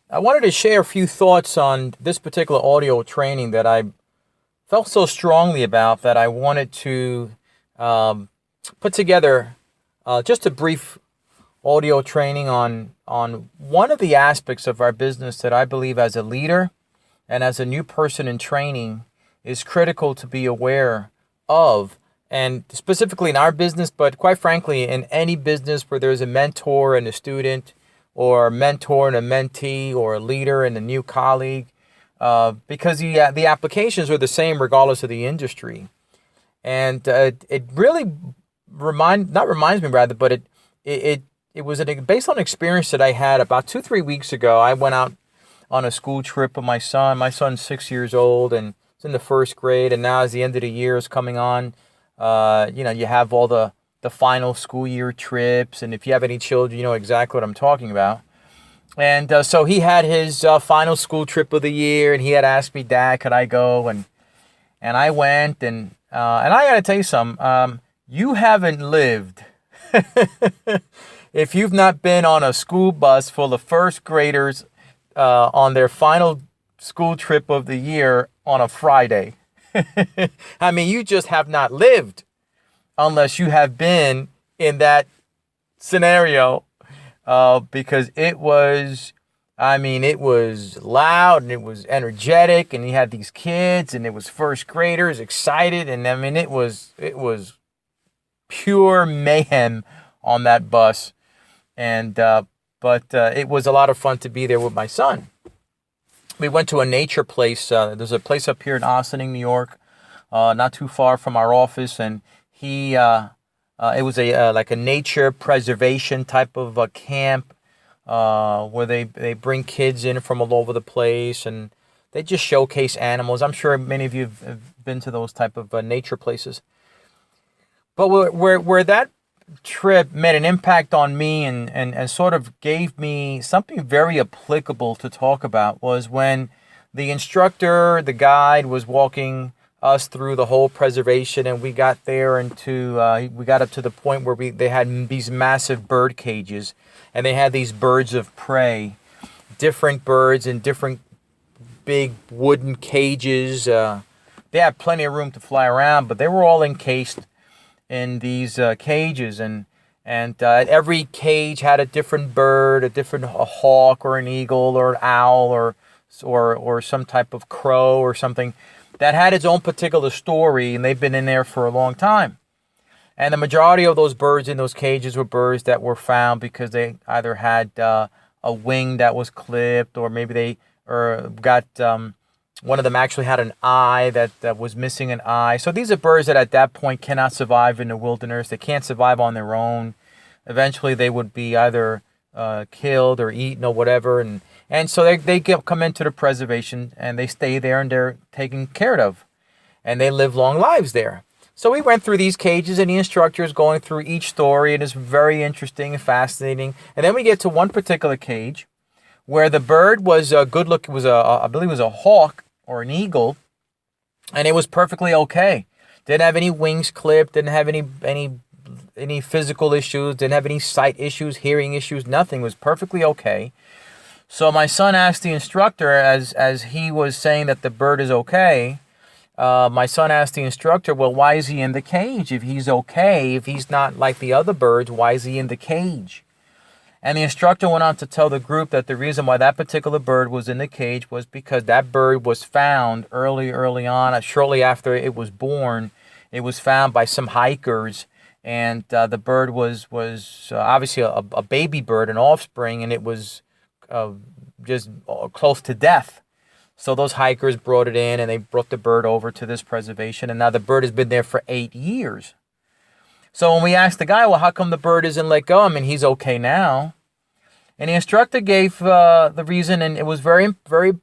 I wanted to share a few thoughts on this particular audio training that I felt so strongly about that I wanted to um, put together just a brief audio training on one of the aspects of our business that I believe as a leader and as a new person in training is critical to be aware of. And specifically in our business, but quite frankly, in any business where there's a mentor and a student, or a mentor and a mentee, or a leader and a new colleague, because the applications are the same regardless of the industry. And it really not reminds me rather, but it it was based on an experience that I had about 2 3 weeks ago. I went out on a school trip with my son. My son's 6 years old and it's in the first grade. And now as the end of the year is coming on, you have all the final school year trips. And if you have any children, you know exactly what I'm talking about. And so he had his final school trip of the year, and he had asked me, Dad, could I go? And I went, and I got to tell you something. You haven't lived if you've not been on a school bus full of first graders on their final school trip of the year on a Friday. I mean, you just have not lived unless you have been in that scenario, because it was loud and it was energetic, and you had these kids, and it was first graders excited, and it was pure mayhem on that bus, and but it was a lot of fun to be there with my son. We went to a nature place. There's a place up here in Ossining, New York, not too far from our office, and it was a like a nature preservation type of a camp, where they bring kids in from all over the place, and they just showcase animals. I'm sure many of you have been to those type of nature places. But where that trip made an impact on me and sort of gave me something very applicable to talk about was when the instructor, the guide, was walking us through the whole preservation, and we got there we got up to the point where they had these massive bird cages, and they had these birds of prey, different birds in different big wooden cages. They had plenty of room to fly around, but they were all encased in these cages, and every cage had a different bird, a hawk or an eagle or an owl or some type of crow or something that had its own particular story, and they've been in there for a long time. And the majority of those birds in those cages were birds that were found because they either had a wing that was clipped, or maybe they got one of them actually had an eye that was missing an eye. So these are birds that at that point cannot survive in the wilderness. They can't survive on their own. Eventually they would be either killed or eaten or whatever. And so they come into the preservation, and they stay there, and they're taken care of. And they live long lives there. So we went through these cages, and the instructor is going through each story, and it's very interesting and fascinating. And then we get to one particular cage where the bird was a good look. It was I believe it was a hawk or an eagle, and it was perfectly okay. Didn't have any wings clipped, didn't have any physical issues, didn't have any sight issues, hearing issues, nothing. It was perfectly okay. So my son asked the instructor, as he was saying that the bird is okay, my son asked the instructor, well, why is he in the cage? If he's okay, if he's not like the other birds, why is he in the cage? And the instructor went on to tell the group that the reason why that particular bird was in the cage was because that bird was found early on, shortly after it was born. It was found by some hikers, and the bird was obviously a baby bird, an offspring, and it was just close to death. So those hikers brought it in, and they brought the bird over to this preservation, and now the bird has been there for 8 years. So when we asked the guy, well, how come the bird isn't let go? I mean, he's okay now. And the instructor gave the reason, and it was very, very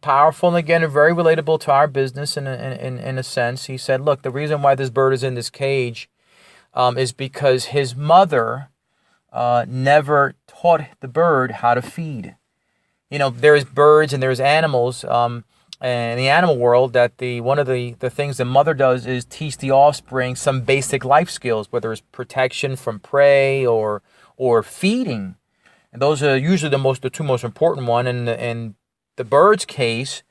powerful, and again, very relatable to our business in a sense. He said, look, the reason why this bird is in this cage is because his mother never taught the bird how to feed. You know, there's birds and there's animals in the animal world that one of the things the mother does is teach the offspring some basic life skills, whether it's protection from prey or feeding. And those are usually the two most important one. And in the bird's case,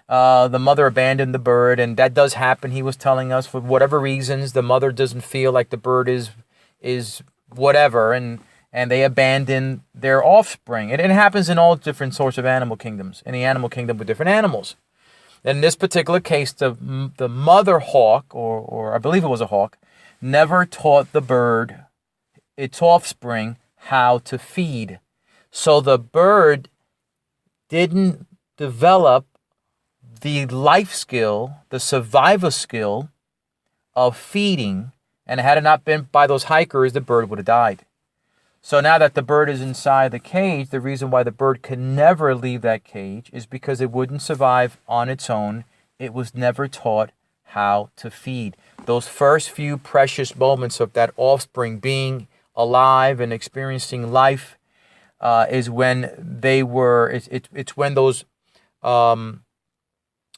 the mother abandoned the bird, and that does happen. He was telling us, for whatever reasons, the mother doesn't feel like the bird is whatever, and they abandon their offspring. And it happens in all different sorts of animal kingdoms, in the animal kingdom with different animals. In this particular case, the mother hawk, or I believe it was a hawk, never taught the bird, its offspring, how to feed. So the bird didn't develop the life skill, the survival skill of feeding, and had it not been by those hikers, the bird would have died. So now that the bird is inside the cage, the reason why the bird can never leave that cage is because it wouldn't survive on its own. It was never taught how to feed. Those first few precious moments of that offspring being alive and experiencing life is when they were. It's when those.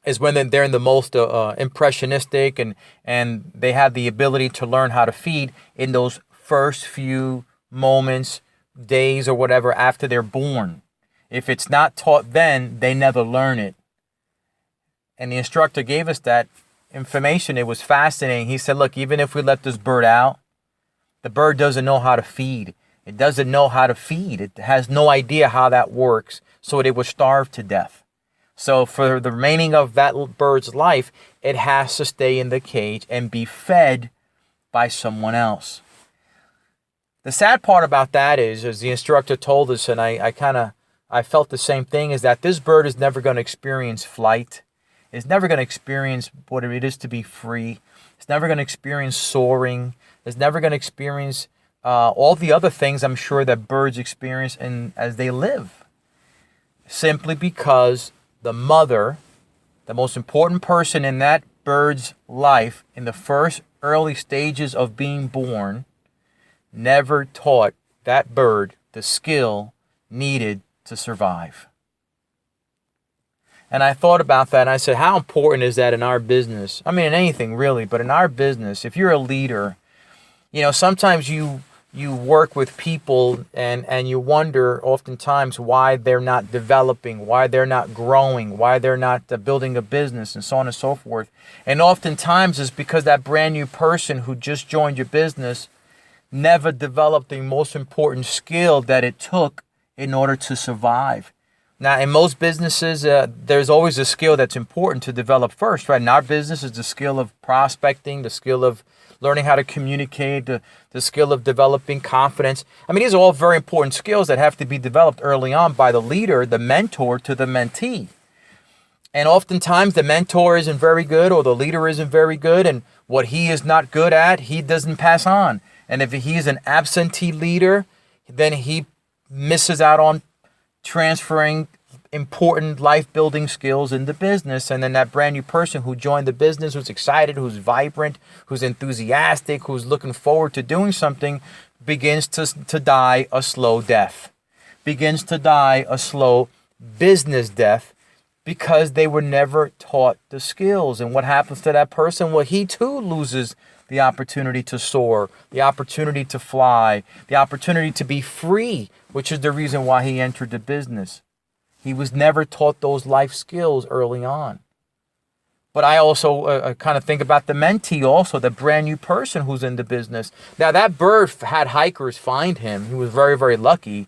Is when they're in the most impressionistic and they have the ability to learn how to feed in those first few moments, days, or whatever after they're born. If it's not taught then, they never learn it. And the instructor gave us that information. It was fascinating. He said, look, even if we let this bird out, the bird doesn't know how to feed. It doesn't know how to feed. It has no idea how that works, so it would starve to death. So for the remaining of that bird's life, it has to stay in the cage and be fed by someone else. The sad part about that is, as the instructor told us, and I felt the same thing, is that this bird is never going to experience flight. It's never going to experience what it is to be free. It's never going to experience soaring. It's never going to experience all the other things I'm sure that birds experience as they live. Simply because the mother, the most important person in that bird's life in the first early stages of being born, never taught that bird the skill needed to survive. And I thought about that and I said, how important is that in our business? I mean, in anything really, but in our business, if you're a leader, sometimes you work with people and you wonder oftentimes why they're not developing, why they're not growing, why they're not building a business, and so on and so forth. And oftentimes it's because that brand new person who just joined your business never developed the most important skill that it took in order to survive. Now, in most businesses, there's always a skill that's important to develop first, right? In our business, it's the skill of prospecting, the skill of learning how to communicate, the skill of developing confidence. I mean, these are all very important skills that have to be developed early on by the leader, the mentor, to the mentee. And oftentimes the mentor isn't very good or the leader isn't very good, and what he is not good at, he doesn't pass on. And if he's an absentee leader, then he misses out on transferring important life-building skills in the business. And then that brand new person who joined the business, who's excited, who's vibrant, who's enthusiastic, who's looking forward to doing something, begins to die a slow death, begins to die a slow business death, because they were never taught the skills. And what happens to that person? Well, he too loses the opportunity to soar, the opportunity to fly, the opportunity to be free, which is the reason why he entered the business. He was never taught those life skills early on. But I also kind of think about the mentee also, the brand new person who's in the business. Now, that bird had hikers find him. He was very, very lucky.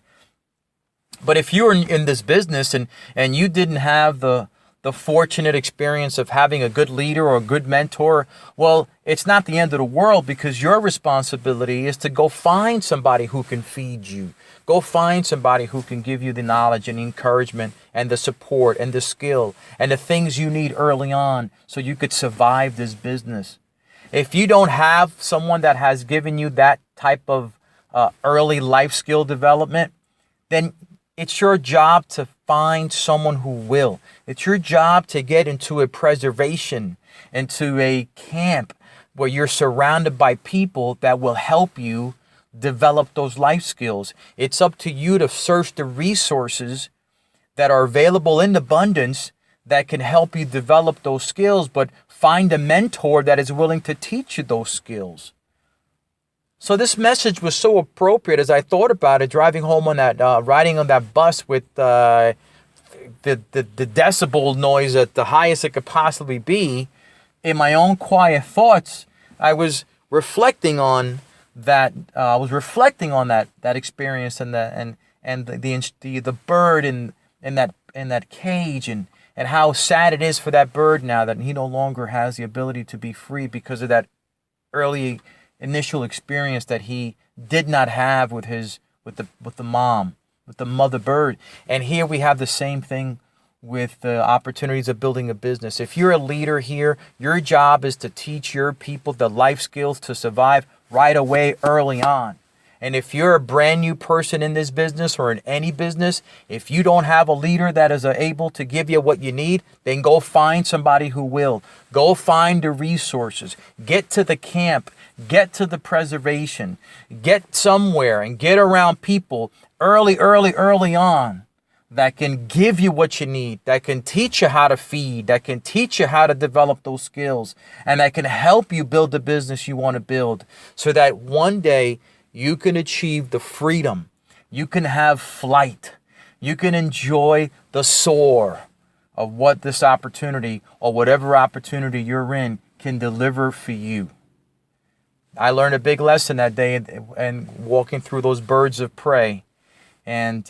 But if you were in this business and you didn't have the fortunate experience of having a good leader or a good mentor, well, it's not the end of the world, because your responsibility is to go find somebody who can feed you. Go find somebody who can give you the knowledge and encouragement and the support and the skill and the things you need early on so you could survive this business. If you don't have someone that has given you that type of early life skill development, then it's your job to find someone who will. It's your job to get into a preservation, into a camp where you're surrounded by people that will help you develop those life skills. It's up to you to search the resources that are available in abundance that can help you develop those skills, but find a mentor that is willing to teach you those skills. So this message was so appropriate as I thought about it, driving home on that, riding on that bus with the decibel noise at the highest it could possibly be. In my own quiet thoughts, I was reflecting on that. That experience and the bird in that cage, and how sad it is for that bird now that he no longer has the ability to be free because of that early initial experience that he did not have with the mother bird. And here we have the same thing with the opportunities of building a business. If you're a leader here, your job is to teach your people the life skills to survive right away, early on. And if you're a brand new person in this business or in any business, if you don't have a leader that is able to give you what you need, then go find somebody who will. Go find the resources. Get to the camp. Get to the preservation. Get somewhere and get around people early on that can give you what you need, that can teach you how to feed, that can teach you how to develop those skills, and that can help you build the business you want to build so that one day you can achieve the freedom. You can have flight. You can enjoy the soar of what this opportunity or whatever opportunity you're in can deliver for you. I learned a big lesson that day and walking through those birds of prey. And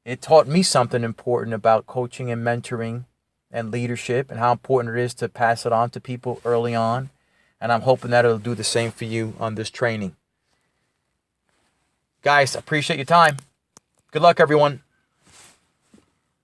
it taught me something important about coaching and mentoring and leadership and how important it is to pass it on to people early on. And I'm hoping that it'll do the same for you on this training. Guys, appreciate your time. Good luck, everyone.